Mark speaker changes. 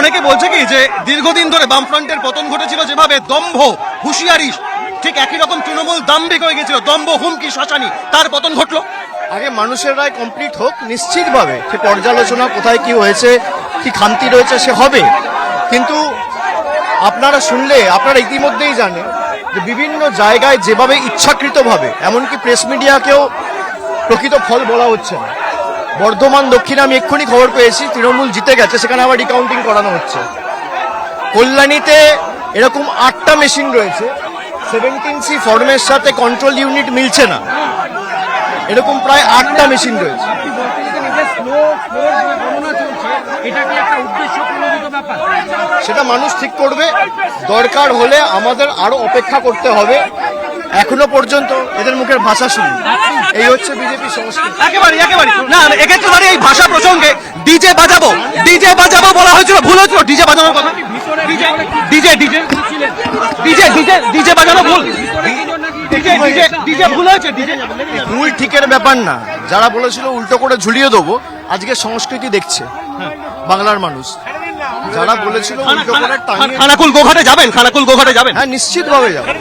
Speaker 1: অনেকে বলছে কি যে দীর্ঘদিন ধরে বামফ্রন্টের পতন ঘটেছিল যেভাবে দম্ভ হুঁশিয়ারি, ঠিক একই রকম তৃণমূল দাম্ভিক হয়ে গেছিল, দম্ভ হুমকি শাসানি, তার পতন ঘটলো।
Speaker 2: আগে মানুষের রায় কমপ্লিট হোক, নিশ্চিতভাবে সে পর্যালোচনা কোথায় কি হয়েছে, কি খামতি রয়েছে সে হবে। কিন্তু আপনারা শুনলে আপনারা ইতিমধ্যেই জানেন যে বিভিন্ন জায়গায় যেভাবে ইচ্ছাকৃতভাবে, এমনকি প্রেস মিডিয়াকেও প্রকৃত ফল বলা হচ্ছে না। বর্ধমান দক্ষিণে আমি এক্ষুনি খবর পেয়েছি তৃণমূল জিতে গেছে, সেখানে আবার রিকাউন্টিং করানো হচ্ছে। কল্যাণীতে এরকম 8টা মেশিন রয়েছে, 17C ফর্মের সাথে কন্ট্রোল ইউনিট মিলছে না, এরকম প্রায় 8টা মেশিন রয়েছে। সেটা মানুষ ঠিক করবে, দরকার হলে আমাদের আরো অপেক্ষা করতে হবে। এখনো পর্যন্ত এদের মুখের ভাষা শুনি, এই হচ্ছে বিজেপি সংস্কৃতি।
Speaker 1: একেবারে না, এক্ষেত্রে এই ভাষা প্রসঙ্গে ডিজে বাজাবো বলা হয়েছিল, ভুল হয়েছিল ডিজে বাজানোর কথা। ডিজে বাজানো ভুল, ডিজে ভুল হয়েছে।
Speaker 2: ভুল ঠিকের ব্যাপার না, যারা বলেছিল উল্টো করে ঝুলিয়ে দেবো, আজকে সংস্কৃতি দেখছে বাংলার মানুষ। যারা বলেছিল উল্টো করে
Speaker 1: খানাকুল গোঘাটে যাবেন,
Speaker 2: হ্যাঁ নিশ্চিতভাবে যাবেন।